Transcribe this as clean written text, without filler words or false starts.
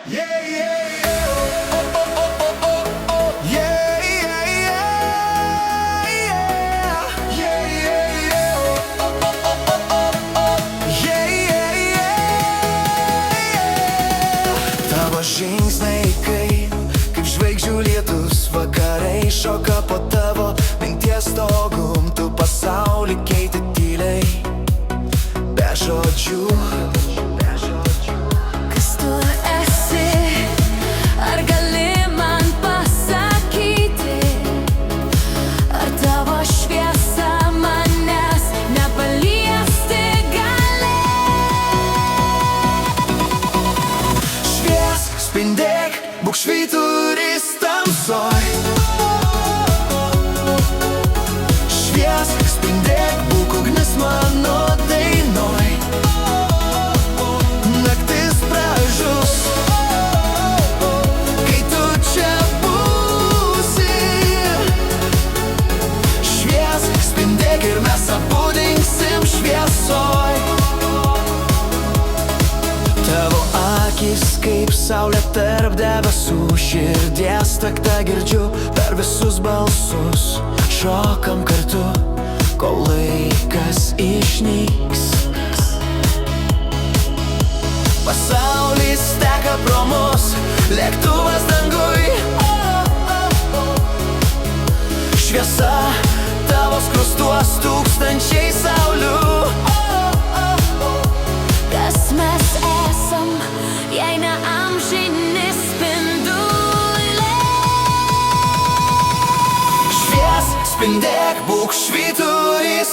Yeah, yeah, yeah. Oh, oh, oh, oh, oh, oh. Yeah, yeah, yeah. Yeah, yeah, yeah. Oh, oh, oh, oh, oh, oh. Yeah, yeah, yeah. Tavo žingsniai kaip žvaigždžių lietus vakarai šoka po tavo minties stogum. Tu pasaulį keiti tyliai, be žodžių. Kas tu esi? Ar gali man pasakyti? Ar tavo šviesa manęs nepaliesti gali? Šviesk, spindėk, būk švyturys tamsoj. Šviesk, spindėk, būk ugnis mano dainoj. Naktis pražus, kai tu čia būsi. Šviesk, spindėk ir mes abu dingsim šviesoj. Tavo akis kaip saulė tarp debesų, širdies taktą girdžiu per visus balsus. Šokam kartu, kol laikas išnyks. Pasaulis teka pro mus, lėktuvas danguj. Šviesa tavo skrustuos tūkstančiai saulių. Kas mes esam, jei ne amžini spinduliai? Šviesk, spindėk, būk švyturys